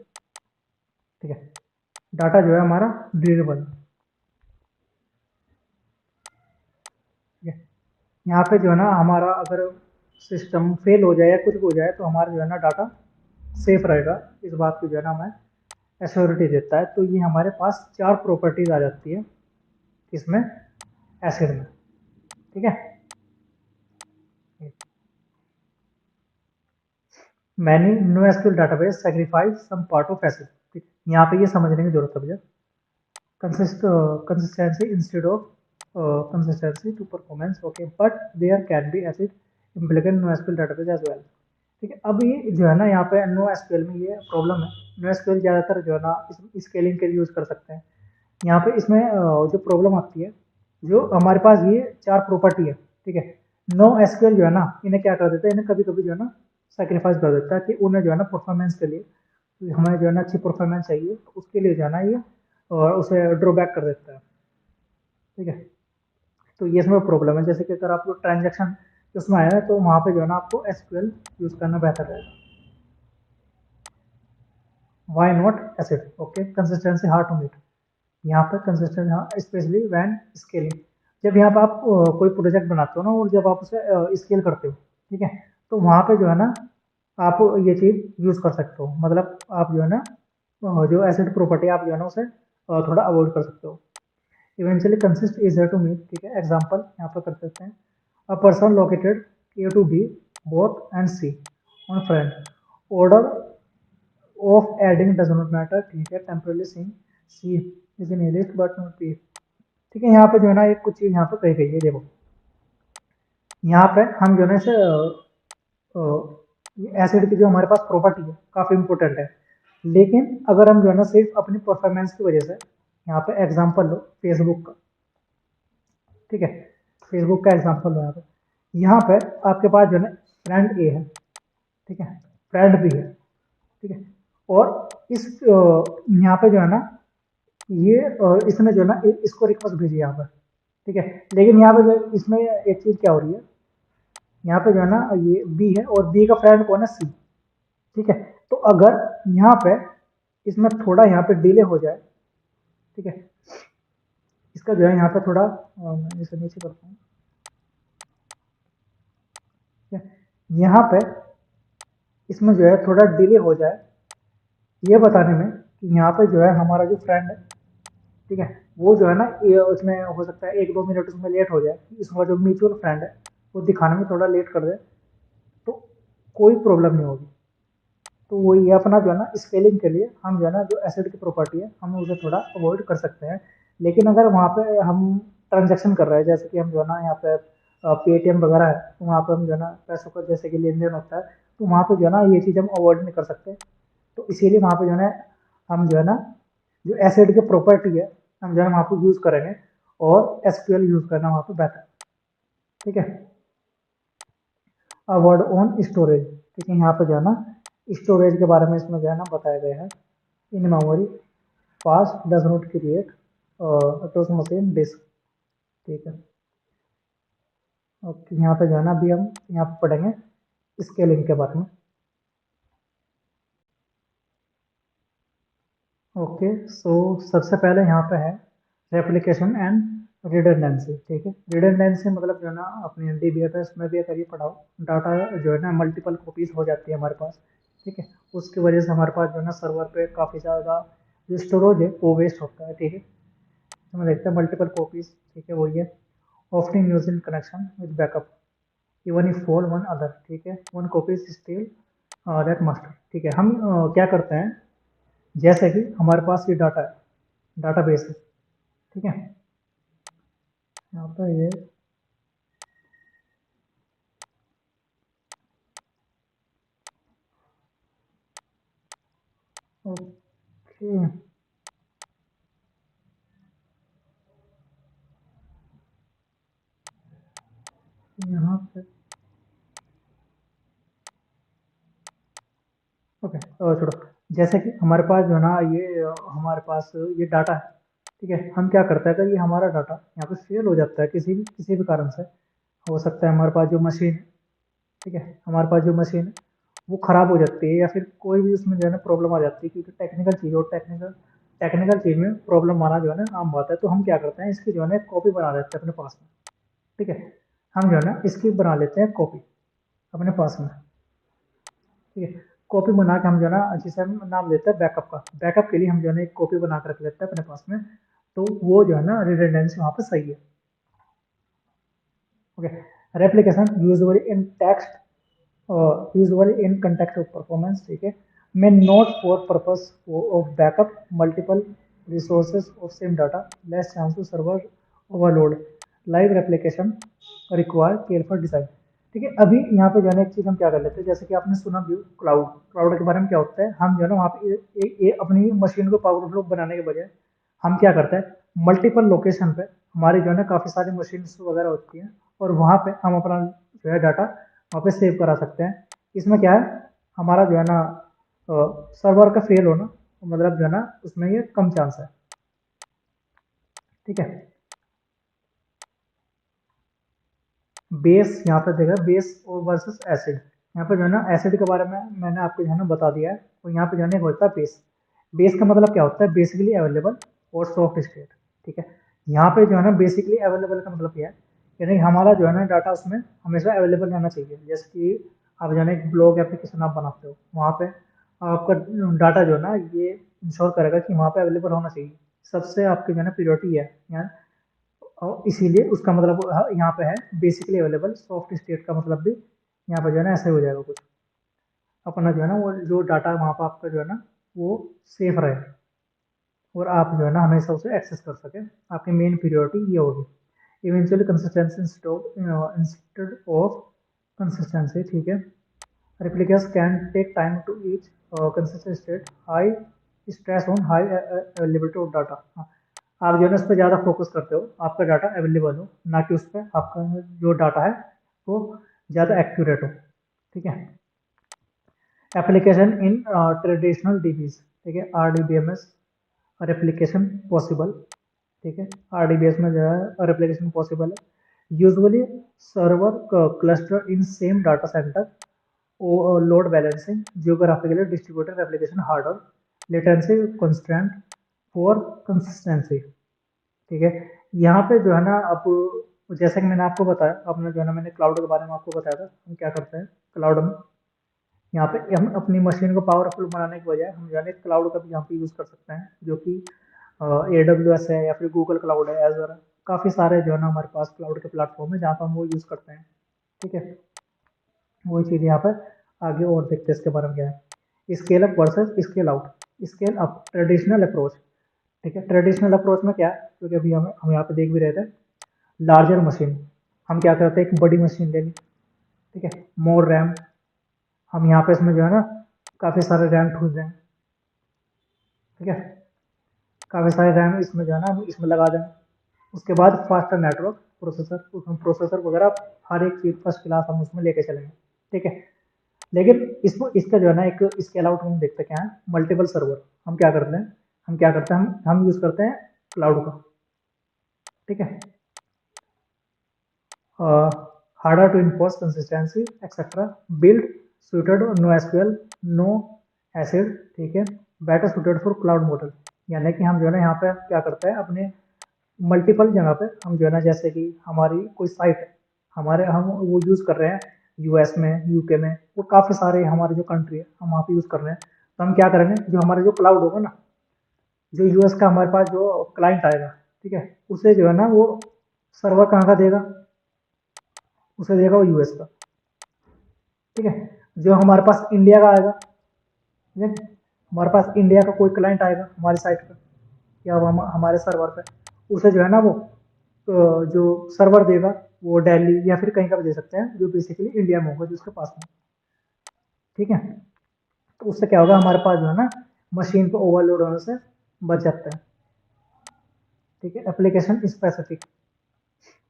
ठीक है, डाटा जो है हमारा ड्यूरेबल, ठीक है। यहाँ पे जो है ना हमारा अगर सिस्टम फेल हो जाए या कुछ हो जाए तो हमारा जो है ना डाटा सेफ रहेगा, इस बात की जो है ना हमें एश्योरिटी देता है। तो ये हमारे पास 4 प्रॉपर्टीज आ जाती है इसमें, एसिड में, ठीक है। Many no SQL database sacrifice some part of ACID, ठीक है। यहाँ पे ये समझने की जरूरत है भैया, consistency instead of consistency to performance, okay, but there can be acid implicant NoSQL database as well, ठीक है। अब ये जो है ना यहाँ पे NoSQL में ये प्रॉब्लम है, NoSQL ज़्यादातर जो है ना स्केलिंग के लिए यूज़ कर सकते हैं। यहाँ पे इसमें जो प्रॉब्लम आती है, जो हमारे पास ये 4 प्रॉपर्टी है, ठीक है। नो एसक्यूएल जो है ना, इन्हें क्या कर देता है, इन्हें कभी कभी जो है ना सेक्रीफाइस कर देता है कि उन्हें जो है ना परफॉर्मेंस के लिए, हमें जो है ना अच्छी परफॉर्मेंस चाहिए, तो उसके लिए जो है ना ये और उसे ड्रॉबैक कर देता है, ठीक है। तो ये इसमें प्रॉब्लम है, जैसे कि अगर आपको ट्रांजेक्शन उसमें आया है तो वहाँ पे जो है ना आपको एसक्यूएल यूज़ करना बेहतर रहेगा। Why not ACID, okay, consistency hard to meet, यहाँ पे कंसिस्टेंट, हाँ, स्पेशली वैन स्केलिंग, जब यहाँ पे आप कोई प्रोजेक्ट बनाते हो ना और जब आप उसे स्केल करते हो, ठीक है, तो वहाँ पे जो है ना आप ये चीज़ यूज़ कर सकते हो, मतलब आप जो है ना जो एसिड प्रॉपर्टी आप जो है ना उसे थोड़ा अवॉइड कर सकते हो। Eventually consist easier to meet, ठीक है। एग्जाम्पल यहाँ पर कर सकते हैं, a person located A to B both and C on friend, order of adding does not matter, ठीक है। Temporarily sing C is in list but not P, ठीक है। यहाँ पे जो है ना एक कुछ चीज़ यहाँ पे कही गई है, देखो यहाँ पे हम जो है ना इसे एसिड की जो हमारे पास प्रॉपर्टी है काफ़ी इंपॉर्टेंट है, लेकिन अगर हम जो है ना सिर्फ अपनी परफॉर्मेंस की वजह से, यहाँ पे एग्जांपल लो फेसबुक का, ठीक है, फेसबुक का एग्जांपल लो, यहाँ पे आपके पास जो है ना फ्रेंड ए है, ठीक है, फ्रेंड बी है, ठीक है, और इस यहाँ पे जो है ना ये इसने जो है ना इसको रिक्वेस्ट भेजी यहाँ पर, ठीक है। लेकिन यहाँ पे जो इसमें एक चीज़ क्या हो रही है, यहाँ पे जो है ना ये बी है और बी का फ्रेंड कौन है, सी, ठीक है। तो अगर यहाँ पे इसमें थोड़ा यहाँ पे डिले हो जाए, ठीक है, इसका जो है यहाँ पे थोड़ा मैं इसे नीचे करता हूँ, ठीक है, यहाँ पे इसमें जो है थोड़ा डिले हो जाए ये बताने में कि यहाँ पे जो है हमारा जो फ्रेंड है, ठीक है, वो जो है ना ये उसमें हो सकता है 1-2 मिनट उसमें लेट हो जाए, इसका जो म्यूचुअल फ्रेंड है वो दिखाने में थोड़ा लेट कर दे, तो कोई प्रॉब्लम नहीं होगी। तो वो ये अपना जो है ना स्केलिंग के लिए हम जो है ना जो एसिड की प्रॉपर्टी है हम उसे थोड़ा अवॉइड कर सकते हैं। लेकिन अगर वहाँ पे हम ट्रांजेक्शन कर रहे हैं, जैसे कि हम जो है ना यहाँ पे पेटीएम वगैरह है, तो वहाँ पे हम जो है ना पैसों का जैसे कि लेन देन होता है, तो वहाँ पे जो है ना ये चीज़ हम अवॉइड नहीं कर सकते। तो इसीलिए वहाँ पे जो है ना हम जो है ना जो एसिड की प्रॉपर्टी है हम जो है वहाँ पे यूज़ करेंगे, और एसक्यूएल यूज़ करना वहाँ पे बेहतर, ठीक है। अ वर्ड ऑन स्टोरेज, ठीक है, यहाँ पे जो है ना स्टोरेज के बारे में इसमें जो है ना बताया गया है, in memory fast does not create toss machine disk, ठीक है। ओके, यहाँ पे जो है ना अभी हम यहाँ पे पढ़ेंगे स्केलिंग के बारे में। ओके, सो सबसे पहले यहाँ पे है रेप्लिकेशन एंड रिडंडेंसी, ठीक है। रिडंडेंसी मतलब जो है ना अपने डीबीएफएस में भी अगर ये पढ़ाओ, डाटा जो है ना मल्टीपल कॉपीज हो जाती है हमारे पास, ठीक है, उसकी वजह से हमारे पास जो है ना सर्वर पे काफ़ी ज़्यादा जो स्टोरेज है वो वेस्ट होता है, ठीक है। तो मैं देखते हैं मल्टीपल कॉपीज, ठीक है, वही है often use in connection with backup even if for one other, ठीक है, one copy is still that master, ठीक है। हम क्या करते हैं, जैसे कि हमारे पास ये डाटा है, डाटाबेस है, ठीक है, यहाँ पर ये ओके, यहाँ पे ओके, छोड़ो, जैसे कि हमारे पास जो है ना ये हमारे पास ये डाटा है, ठीक है। हम क्या करते हैं, अगर ये हमारा डाटा यहाँ पे फेल हो जाता है किसी भी कारण से, हो सकता है हमारे पास जो मशीन है, ठीक है, हमारे पास जो मशीन है वो ख़राब हो जाती है, या फिर कोई भी उसमें जो है ना प्रॉब्लम आ जाती है, क्योंकि टेक्निकल चीज़ और टेक्निकल चीज़ में प्रॉब्लम आना जो है ना आम बात है। तो हम क्या करते हैं, इसकी जो है ना कॉपी बना लेते हैं अपने पास में, ठीक है। हम जो है ना इसकी बना लेते हैं कॉपी अपने पास में, ठीक है। कॉपी बना के हम जो है ना, जिसे हम नाम देते हैं बैकअप का, बैकअप के लिए हम जो है ना एक कॉपी बना के रख लेते हैं अपने पास में, तो वो जो है ना रिडंडेंसी वहाँ पे सही है। Okay, replication usually in text, usually in context of performance, ठीक है, may not for purpose of backup multiple resources of same data, less chance to server overload, live replication require careful design। ठीक है, अभी यहाँ पे जो है ना एक चीज हम क्या कर लेते हैं, जैसे कि आपने सुना भी क्लाउड, क्लाउड के बारे में क्या होता है, हम जो है ना वहाँ पे अपनी मशीन को पावरफुल बनाने के बजाय हम क्या करते हैं, मल्टीपल लोकेशन पे हमारी जो है ना काफ़ी सारी मशीन्स वगैरह होती हैं, और वहाँ पे हम अपना जो है डाटा वहाँ पे सेव करा सकते हैं। इसमें क्या है, हमारा जो है ना सर्वर का फेल होना, मतलब जो है ना उसमें ये कम चांस है। ठीक है, बेस यहाँ पे देखा, बेस और वर्सेस एसिड, यहाँ पे जो है ना एसिड के बारे में मैंने आपको जो है ना बता दिया है, और यहाँ पे जो है ना एक होता है बेस। बेस का मतलब क्या होता है, बेसिकली अवेलेबल और सॉफ्ट स्टेट। ठीक है, यहाँ पे जो है ना बेसिकली अवेलेबल का मतलब क्या है, यानी हमारा जो है ना डाटा उसमें हमेशा अवेलेबल रहना चाहिए। जैसे कि आप जो है ना एक ब्लॉग एप्लीकेशन आप बनाते हो, वहाँ पे आपका डाटा जो है ना ये इंश्योर करेगा कि वहाँ पे अवेलेबल होना चाहिए, सबसे आपकी जो है ना प्रियोरिटी है यहाँ, और इसीलिए उसका मतलब यहाँ पे है बेसिकली अवेलेबल। सॉफ्ट स्टेट का मतलब भी यहाँ पर जो है ना ऐसा ही हो जाएगा कुछ, अपना जो है ना वो जो डाटा वहाँ पर आपका जो है ना वो सेफ रहे, और आप जो है ना हमेशा उसे एक्सेस कर सकें। आपकी मेन प्रियोरिटी ये होगी। Eventually consistency instead of consistency, ठीक है, replicas can take time to each consistent state, high stress on high availability of data। हाँ, आप जो है ना उस पर ज़्यादा फोकस करते हो, आपका डाटा अवेलेबल हो, ना कि उस पर आपका जो डाटा है वो ज़्यादा एक्यूरेट हो। ठीक है, एप्लीकेशन इन ट्रेडिशनल डीबीज, ठीक है, R D B M S replication possible. ठीक है, आर डी बी एस में जो है रेप्लीकेशन पॉसिबल है, usually server cluster in same data center, load balancing, geographically distributed application harder, latency constraint for consistency. ठीक है, यहाँ पे जो है ना अब जैसे कि मैंने आपको बताया, आपने जो है ना मैंने क्लाउड के बारे में आपको बताया था, हम क्या करते हैं क्लाउड में, यहाँ पे हम अपनी मशीन को पावरफुल बनाने के बजाय हम जो है ना क्लाउड का भी यहाँ पे यूज़ कर सकते हैं, जो कि ए डब्ल्यू एस है या फिर गूगल क्लाउड है, एजर है, काफ़ी सारे जो है ना हमारे पास क्लाउड के प्लेटफॉर्म है जहाँ पर हम वो यूज़ करते हैं। ठीक है, वही चीज़ यहाँ पर आगे और देखते हैं इसके बारे में क्या है। Scale up versus scale out, scale up traditional approach. ठीक है, ट्रेडिशनल अप्रोच में क्या है, क्योंकि अभी हम यहाँ पे देख भी रहे थे, लार्जर मशीन, हम क्या करते हैं एक बड़ी मशीन ले ली, ठीक है, मोर रैम, हम यहाँ पे इसमें जो है ना काफ़ी सारे रैम ठूस दें, ठीक है, काफ़ी सारे रैम इसमें जो है ना हम इसमें लगा दें। उसके बाद फास्टर नेटवर्क प्रोसेसर, उसमें प्रोसेसर वगैरह हर एक चीज़ फर्स्ट क्लास हम उसमें लेके चलेंगे। ठीक है, लेकिन इसको इसका जो है ना एक स्केल आउट हम देखते क्या है, मल्टीपल सर्वर, हम क्या करते हैं, हम यूज़ करते हैं क्लाउड का। ठीक है, harder to enforce consistency etc, build suited no SQL no ACID, ठीक है, better suited for cloud model. यानी कि हम जो है ना यहाँ पे क्या करते हैं, अपने मल्टीपल जगह पे हम जो है ना, जैसे कि हमारी कोई साइट है, हमारे हम वो यूज़ कर रहे हैं यूएस में, यूके में, वो काफ़ी सारे हमारे जो कंट्री है हम वहाँ पे यूज़ कर रहे हैं, तो हम क्या करेंगे, जो हमारा जो क्लाउड होगा ना, जो यूएस का हमारे पास जो क्लाइंट आएगा, ठीक है, उसे जो है ना वो सर्वर कहाँ का देगा, उसे देगा वो यूएस का। ठीक है, जो हमारे पास इंडिया का आएगा, ठीक है, हमारे पास इंडिया का कोई क्लाइंट आएगा हमारी साइट पर या वो हमारे सर्वर पे, उसे जो है ना वो जो सर्वर देगा वो दिल्ली या फिर कहीं का भी दे सकते हैं, जो बेसिकली इंडिया में होगा, जो उसके पास में। ठीक है, तो उससे क्या होगा, हमारे पास जो है ना मशीन को ओवरलोड होने से बच जाता है। ठीक है, एप्लीकेशन स्पेसिफिक,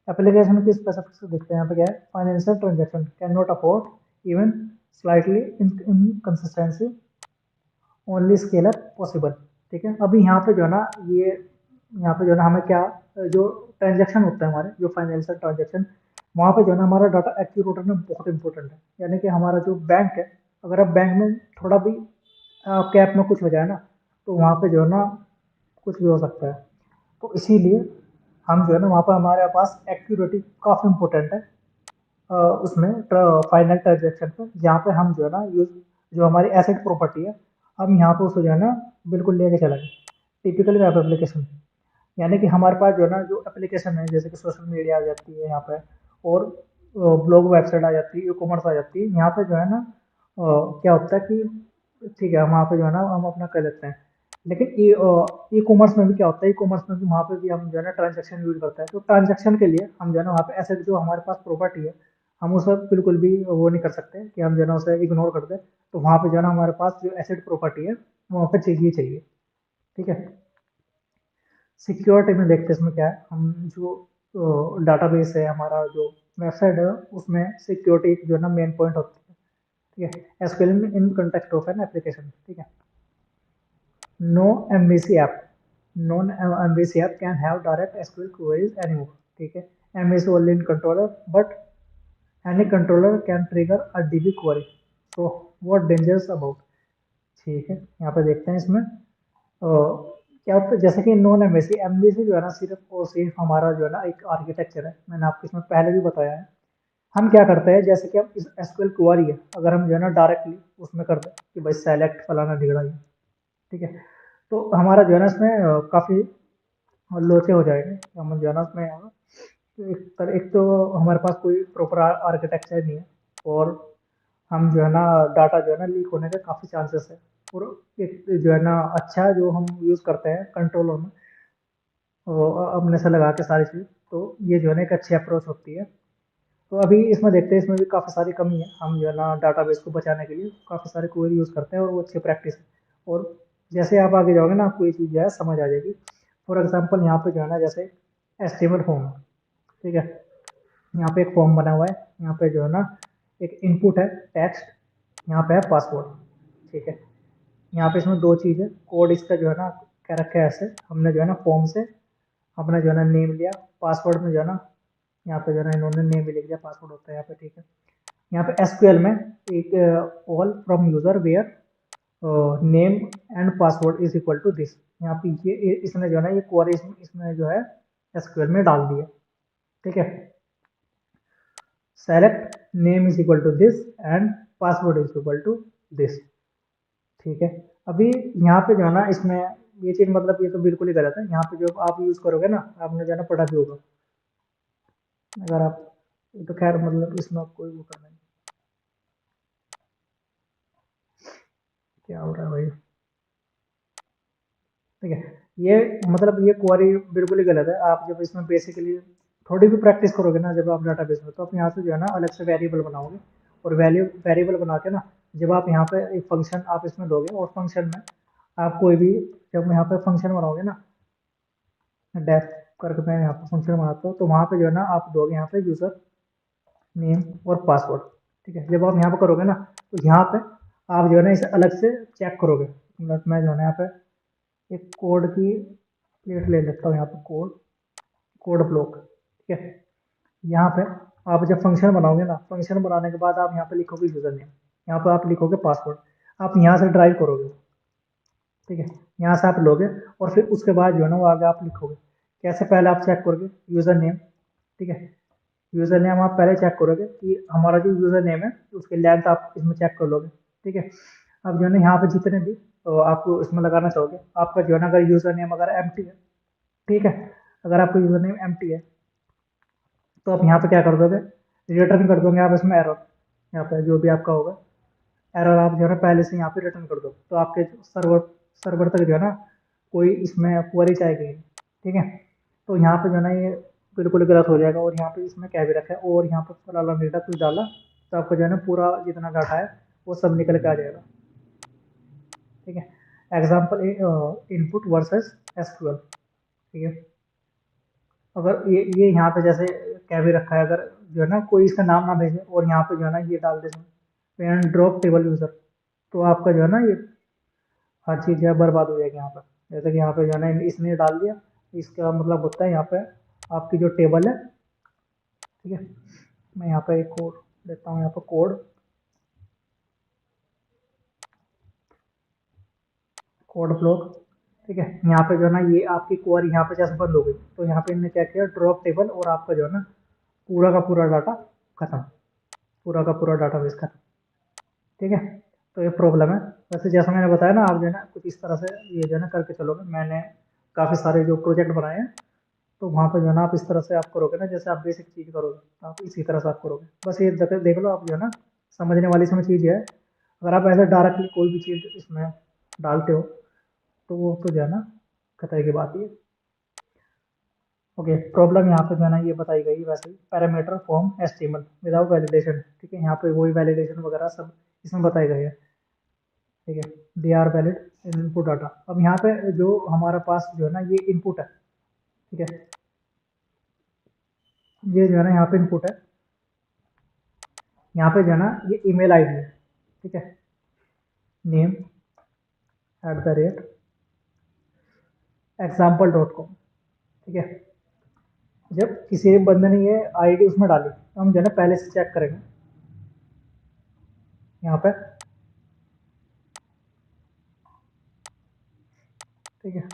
एप्लीकेशन की स्पेसिफिक से देखते हैं यहाँ पे क्या है, financial transaction can not afford even slightly inconsistency, only scale up possible. ठीक है, अभी यहाँ पे जो है ना ये यहाँ पे जो है ना हमें क्या, जो ट्रांजेक्शन होता है हमारे जो फाइनेंशियल ट्रांजेक्शन, वहाँ पे जो है ना हमारा डाटा एक्यूरेट होना बहुत इंपॉर्टेंट है। यानी कि हमारा जो बैंक है, अगर आप बैंक में थोड़ा भी आपके ऐप में कुछ हो जाए ना, तो वहाँ पे जो है ना कुछ भी हो सकता है। तो इसीलिए हम जो है ना वहाँ पर हमारे पास एक्यूरेटी काफ़ी इंपॉर्टेंट है, उसमें फाइनल ट्रांजेक्शन पे, जहाँ पे हम जो है ना यूज जो हमारी एसेट प्रॉपर्टी है, हम यहाँ पे उसको जो है ना बिल्कुल लेके चला गए टिपिकल वेब एप्लीकेशन। यानी कि हमारे पास जो है ना जो एप्लीकेशन है जैसे कि सोशल मीडिया आ जाती है यहाँ पे, और ब्लॉग वेबसाइट आ जाती है, ई कॉमर्स आ जाती है यहाँ पे जो है ना, क्या होता है कि ठीक है हम वहाँ पे जो है ना हम अपना कर लेते हैं। लेकिन ई कॉमर्स में भी क्या होता है, ई कॉमर्स में भी वहाँ पे भी हम जो है ना ट्रांजेक्शन यूज करते हैं, तो ट्रांजेक्शन के लिए हम जो है ना वहाँ पे ऐसे जो हमारे पास प्रॉपर्टी है, हम उसे बिल्कुल भी वो नहीं कर सकते कि हम जो है ना उसे इग्नोर कर दें। तो वहाँ पे जो है ना हमारे पास जो एसेट प्रॉपर्टी है वहाँ पे चाहिए चाहिए। ठीक है। सिक्योरिटी में देखते हैं इसमें क्या है, हम जो डाटाबेस है हमारा जो वेबसाइट है उसमें सिक्योरिटी जो है ना मेन पॉइंट होती है। ठीक है। SQL in context of an application. ठीक है। No MVC app, non MVC app can have direct SQL queries anymore. ठीक है। MVC only in controller but any controller can trigger a DB query, so what dangers about. ठीक है। यहाँ पे देखते हैं इसमें क्या होता है, जैसे कि नॉन एमवीसी, एमवीसी जो है ना सिर्फ और सिर्फ हमारा जो है ना एक आर्किटेक्चर है, मैंने आपको इसमें पहले भी बताया है। हम क्या करते हैं, जैसे कि हम इस एसक्यूएल क्वेरी है अगर हम जो है ना डायरेक्टली उसमें कर दें कि भाई सेलेक्ट फलाना ढिगड़ा ये, ठीक है, तो हमारा जो है ना इसमें काफ़ी लोचे हो जाएंगे। हम जो है ना उसमें एक तो हमारे पास कोई प्रॉपर आर्किटेक्चर नहीं है, और हम जो है ना डाटा जो है ना लीक होने के काफ़ी चांसेस है। और एक जो है ना अच्छा जो हम यूज़ करते हैं कंट्रोलर में, अपने से लगा के सारी चीज़, तो ये जो है ना एक अच्छी अप्रोच होती है। तो अभी इसमें देखते हैं, इसमें भी काफ़ी सारी कमी है, हम जो है ना डाटाबेस को बचाने के लिए काफ़ी सारे क्वेरी यूज़ करते हैं और वो अच्छी प्रैक्टिस है। और जैसे आप आगे जाओगे ना आपको ये चीज़ जो है समझ आ जाएगी। फॉर एग्जांपल यहाँ पे जो है ना जैसे एचटीएमएल फॉर्म, ठीक है, यहाँ पे एक फॉर्म बना हुआ है, यहाँ पे जो है ना एक इनपुट है टेक्स्ट, यहाँ पे है पासवर्ड। ठीक है। यहाँ पे इसमें दो चीज़ है, कोड इसका जो है ना क्या रखा है ऐसे, हमने जो है ना फॉर्म से अपना जो है ना नेम लिया, पासवर्ड में जो है ना यहाँ पे जो है ना इन्होंने नेम भी लिख दिया, पासवर्ड होता है यहाँ पे। ठीक है। यहाँ पे एसक्यूएल में एक all from user where name and password is equal to this, यहाँ पे ये इसने जो है ना ये क्वेरी इसमें जो है एसक्यूएल में डाल दिया। ठीक है। Select name is equal to this and password is equal to this. ठीक है। अभी यहाँ पे जो है ना इसमें ये चीज़ मतलब ये तो बिल्कुल ही गलत है, यहाँ पे जो आप यूज़ करोगे ना आपने जो है ना पढ़ा भी होगा, अगर आप, ये तो खैर मतलब इसमें आप कोई वो करना नहीं। क्या हो रहा है भाई। ठीक है। ये मतलब ये क्वेरी बिल्कुल ही गलत है, आप जब इसमें बेसिकली थोड़ी भी प्रैक्टिस करोगे ना जब आप डाटाबेस में, तो आप यहाँ से जो है ना अलग से वेरिएबल बनाओगे, और वेरिएबल बना के ना जब आप यहाँ पे एक फंक्शन आप इसमें दोगे, और फंक्शन में आप कोई भी, जब यहाँ पे फंक्शन बनाओगे ना, डेफ करके मैं यहाँ पे फंक्शन बनाता हूँ, तो वहाँ पे जो है ना आप दोगे यहाँ पे यूज़र नेम और पासवर्ड। ठीक है। जब आप यहाँ पे करोगे ना तो यहाँ पे आप जो है ना इसे अलग से चेक करोगे, मतलब मैं जो है ना यहाँ पे एक कोड की प्लेट ले लेता हूँ, यहाँ पे कोड कोड ब्लॉक। ठीक है। यहाँ पे आप जब फंक्शन बनाओगे ना, फंक्शन बनाने के बाद आप यहाँ पे लिखोगे यूज़र नेम, यहाँ पे आप लिखोगे पासवर्ड, आप यहाँ से ड्राइव करोगे। ठीक है। यहाँ से आप लोगे और फिर उसके बाद जो है ना वो आगे आप लिखोगे कैसे, पहले आप चेक करोगे यूज़र नेम। ठीक है। यूज़र नेम आप पहले चेक करोगे कि हमारा जो यूज़र नेम है उसकी लेंथ आप इसमें चेक कर लोगे। ठीक है। अब जो है ना यहाँ पे जितने भी तो आप इसमें लगाना चाहोगे, आपका जो है ना अगर यूज़र नेम अगर एम्प्टी है, ठीक है, अगर आपका यूज़र नेम एम्प्टी है तो आप यहाँ पे क्या कर दोगे, रिटर्न कर दोगे आप इसमें एरर, यहाँ पे जो भी आपका होगा एरर आप जो है ना पहले से यहाँ पे रिटर्न कर दो, तो आपके सर्वर सर्वर तक जो है ना कोई इसमें क्वेरी आएगी नहीं। ठीक है। तो यहाँ पे जो है ना ये बिल्कुल गलत हो जाएगा, और यहाँ पे इसमें क्या भी रखा है, और यहाँ पे फलाना डेटा कुछ डाला तो आपका जो है ना पूरा जितना डाटा है वो सब निकल के आ जाएगा। ठीक है। Example input versus SQL. ठीक है। अगर ये यहाँ पे जैसे क्या भी रखा है, अगर जो है ना कोई इसका नाम ना भेजे और यहाँ पे जो है ना ये डाल दे पेन ड्रॉप टेबल यूजर, तो आपका जो है ना ये हर चीज़ जो है बर्बाद हो जाएगी यहाँ पर। जैसे कि यहाँ पे जो है ना इसने डाल दिया, इसका मतलब होता है यहाँ पे आपकी जो टेबल है। ठीक है। मैं यहाँ पे एक कोड देता हूँ, यहाँ पर कोड कोड ब्लॉक। ठीक है। यहाँ पे जो है ना ये आपकी क्वेरी यहाँ पे जैसे बंद हो गई, तो यहाँ पे इन्होंने क्या किया, ड्रॉप टेबल, और आपका जो है ना पूरा का पूरा डाटा खत्म, पूरा का पूरा डाटा बेस खत्म। ठीक है। तो ये प्रॉब्लम है। वैसे जैसा मैंने बताया ना, आप जो है ना कुछ इस तरह से ये जो है ना करके चलोगे। मैंने काफ़ी सारे जो प्रोजेक्ट बनाए हैं, तो वहाँ पे जो है ना आप इस तरह से आप करोगे ना, जैसे आप बेसिक चीज़ करोगे, तो आप इसी तरह से आप करोगे। बस ये देख लो, आप जो है ना समझने वाली इसमें चीज़ है। अगर आप ऐसे डायरेक्टली कोई भी चीज़ इसमें डालते हो, तो वो तो जो है ना खतरे की बात ही है। ओके, प्रॉब्लम यहाँ पे जो है ना ये बताई गई वैसे ही, parameter form HTML without validation. ठीक है, यहाँ पे वही वैलिडेशन वगैरह सब इसमें बताए गए हैं। ठीक है, they are valid in input data. अब यहाँ पे जो हमारे पास जो है ना ये इनपुट है। ठीक है, ये जो है ना यहाँ पे इनपुट है। यहाँ पे जो है ना ये ईमेल आईडी है। ठीक है, नेम @ example.com। ठीक है, जब किसी बंदे ने ये आईडी उसमें डाली, तो हम जो है ना पहले से चेक करेंगे यहाँ पे। ठीक है,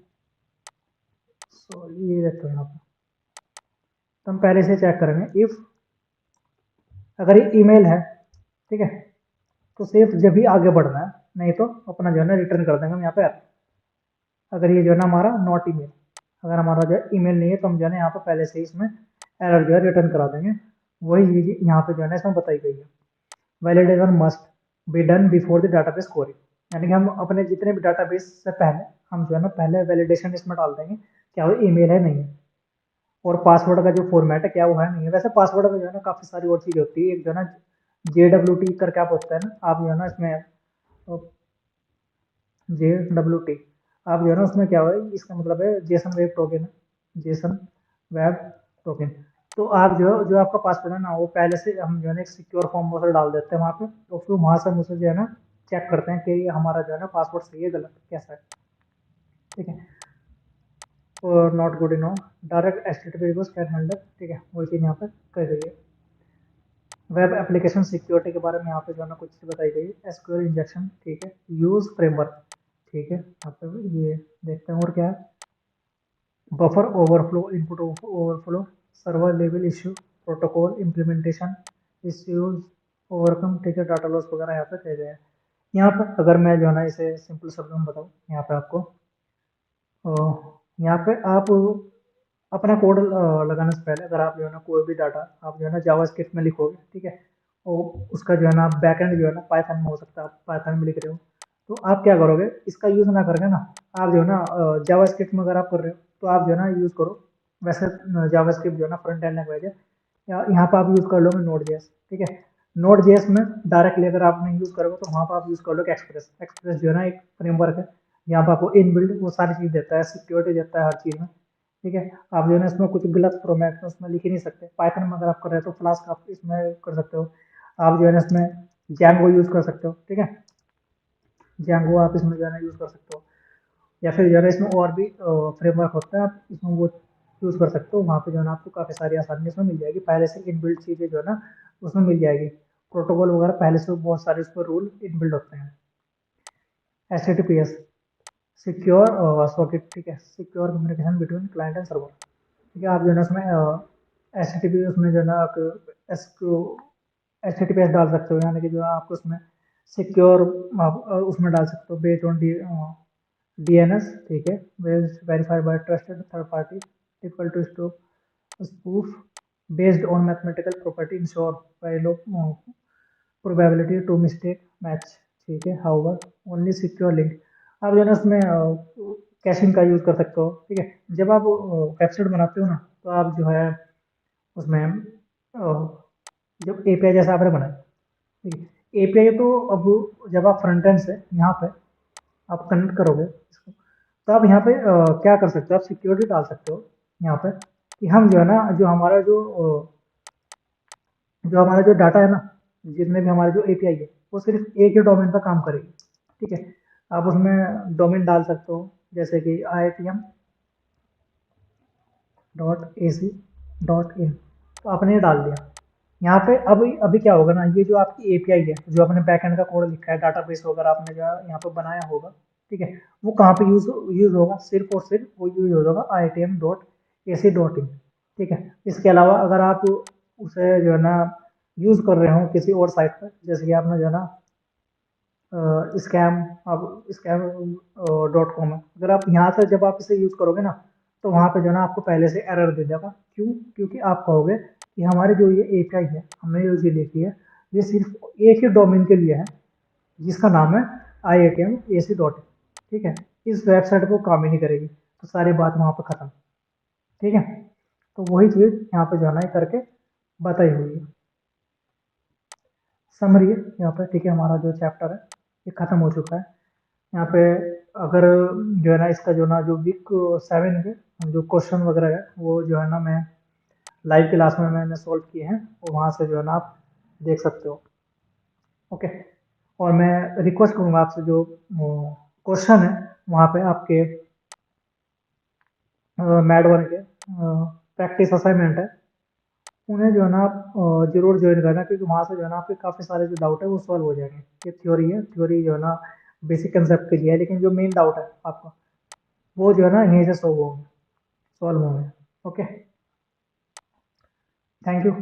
सो ये देखो यहाँ पे, तो हम पहले से चेक करेंगे इफ अगर ये ईमेल है। ठीक है, तो सिर्फ जब भी आगे बढ़ना है, नहीं तो अपना जो है ना रिटर्न कर देंगे हम यहाँ पे। अगर ये जो है ना हमारा नॉट ईमेल, अगर हमारा जो है ईमेल नहीं है, तो हम जो है ना यहाँ पे पहले से ही इसमें एरर जो है रिटर्न करा देंगे। वही चीज़ यहाँ पे जो है ना इसमें बताई गई है। Validation must be done before the database query. यानी कि हम अपने जितने भी डाटाबेस से पहले हम जो है ना पहले वैलिडेशन इसमें डाल देंगे, क्या वो ईमेल है नहीं है, और पासवर्ड का जो फॉर्मेट है क्या वो है नहीं है। वैसे पासवर्ड में जो है ना काफ़ी सारी और चीज़ होती है। एक जो है ना JWT करके आप होता है ना, आप जो है ना इसमें JWT, आप जो है ना उसमें क्या हुआ है, इसका मतलब है जेसन वेब टोकन है, जेसन वेब टोकन। तो आप जो आपका पासवर्ड है ना, वो पहले से हम जो है ना एक सिक्योर फॉर्म में डाल देते हैं वहाँ पे, तो फिर वहाँ से हम उसे जो है ना चेक करते हैं कि ये हमारा जो है ना पासवर्ड सही है गलत कैसा है। ठीक है, और not good enough direct HTTP request can handle. ठीक है, वही चीज़ यहाँ पे कह रही है। वेब एप्लीकेशन सिक्योरिटी के बारे में यहाँ पे जो है ना कुछ बताई गई है। एसक्यूएल इंजेक्शन, ठीक है, यूज फ्रेमवर्क। ठीक है, यहाँ पे ये देखते हैं और क्या है। Buffer overflow, input overflow, server level issue, protocol implementation issues overcome. ठीक है, डाटा लॉस वगैरह यहाँ पे कह गए हैं। यहाँ पर अगर मैं जो है ना इसे सिंपल शब्दों में बताऊँ यहाँ पे आपको, यहाँ पे आप अपना कोड लगाने से पहले अगर आप जो है ना कोई भी डाटा आप जो है ना जावास्क्रिप्ट में लिखोगे। ठीक है, और उसका जो है ना बैकएंड जो है ना पाइथन में हो सकता है, आप पाइथन में लिख रहे हो, तो आप क्या करोगे, इसका यूज़ ना करके ना आप जो है ना जावास्क्रिप्ट में अगर आप कर रहे हो, तो आप जो है ना यूज़ करो वैसे जावास्क्रिप्ट जो है ना फ्रंट एंड लैंग्वेज है। यहाँ पर आप यूज़ कर लोगे नोड जेएस। ठीक है, नोड जेएस में डायरेक्टली अगर आपने यूज़ करोगे, तो वहाँ पर आप यूज़ कर लोगे एक्सप्रेस। एक्सप्रेस जो है ना एक फ्रेमवर्क है, यहाँ पर आपको इनबिल्ड वो सारी चीज़ देता है, सिक्योरिटी देता है हर चीज़ में। ठीक है, आप जो है ना इसमें कुछ गलत फॉर्मेट में उसमें लिख ही नहीं सकते। पाइथन में अगर आप कर रहे हो तो फ्लास्क आप इसमें कर सकते हो। आप जो है ना इसमें जैंगो यूज़ कर सकते हो। ठीक है, जैंगो आप इसमें जो है ना यूज़ कर सकते हो, या फिर जो है ना इसमें और भी फ्रेमवर्क होता है, आप इसमें वो यूज़ कर सकते हो। वहाँ पे जो है ना आपको काफ़ी सारी आसानी इसमें मिल जाएगी, पहले से इनबिल्ट चीज़ें जो है ना उसमें मिल जाएगी। प्रोटोकॉल वगैरह पहले से बहुत सारे उसमें रूल इनबिल्ट होते हैं। HTTPS secure socket. ठीक है, secure communication between client and server. ठीक है, आप जो है ना उसमें HTTP उसमें जो है ना आप HTTPS डाल सकते हो, यानी कि जो है आपको उसमें सिक्योर आप उसमें डाल सकते हो बेस्ड ऑन DNS। ठीक है, verified by trusted third party, equal to spoof based on mathematical property ensure फाइलो प्रोबेबिलिटी टू मिस्टेक मैच। ठीक है, हाउवर ओनली सिक्योर लिंक। आप जो है ना उसमें कैशिंग का यूज़ कर सकते हो। ठीक है, जब आप वेबसाइट बनाते हो ना, तो आप जो है उसमें जब API जैसा आपने बनाया, ठीक है, API तो अब जब आप फ्रंट एंड से यहाँ पे आप कनेक्ट करोगे इसको, तो आप यहाँ पे क्या कर सकते हो, आप सिक्योरिटी डाल सकते हो यहाँ पे, कि हम जो है ना जो हमारा जो डाटा है ना, जितने भी हमारे जो API है, वो सिर्फ एक ही डोमेन पर काम करेगी। ठीक है, आप उसमें डोमेन डाल सकते हो, जैसे कि IITM.ac.in, तो आपने ये डाल दिया। यहाँ पे अभी अभी क्या होगा ना, ये जो आपकी API है, जो आपने बैकएंड का कोड लिखा है, डाटाबेस वगैरह आपने जो यहाँ पे बनाया होगा, ठीक है, वो कहाँ पे यूज होगा, सिर्फ और सिर्फ वो यूज होगा IITM.ac.in। ठीक है, इसके अलावा अगर आप उसे जो है ना यूज कर रहे हो किसी और साइट पर, जैसे कि आपने जो है ना स्कैम, अब स्कैम .com है, अगर आप यहाँ से जब आप इसे यूज़ करोगे ना, तो वहाँ पे जो है ना आपको पहले से एरर दे देगा। क्यों? क्योंकि आप कहोगे कि हमारे जो ये एपीआई है, हमने जो चीज़ लिखी है, ये सिर्फ एक ही डोमेन के लिए है, जिसका नाम है iatmac.in। ठीक है, इस वेबसाइट पर काम ही नहीं करेगी, तो सारी बात वहाँ पर खत्म। ठीक है, तो वही चीज़ यहाँ पे जो है ना ये करके बताई हुई है। समरी है यहाँ पे। ठीक है, हमारा जो चैप्टर है ये खत्म हो चुका है यहाँ पे। अगर जो है ना इसका जो ना जो वीक 7 के जो क्वेश्चन वगैरह है, वो जो है ना मैं लाइव क्लास में मैंने सॉल्व किए हैं, और वहाँ से जो है ना आप देख सकते हो। ओके, और मैं रिक्वेस्ट करूँगा आपसे, जो क्वेश्चन है वहाँ पे आपके मैड 1 के प्रैक्टिस असाइनमेंट है, उन्हें जो है ना आप जरूर ज्वाइन करना, क्योंकि वहाँ से जो है ना आपके काफ़ी सारे जो डाउट है वो सॉल्व हो जाएंगे। ये थ्योरी है, थ्योरी जो है ना बेसिक कंसेप्ट के लिए है, लेकिन जो मेन डाउट है आपका, वो जो है ना यहीं से सॉल्व होंगे। Okay, thank you.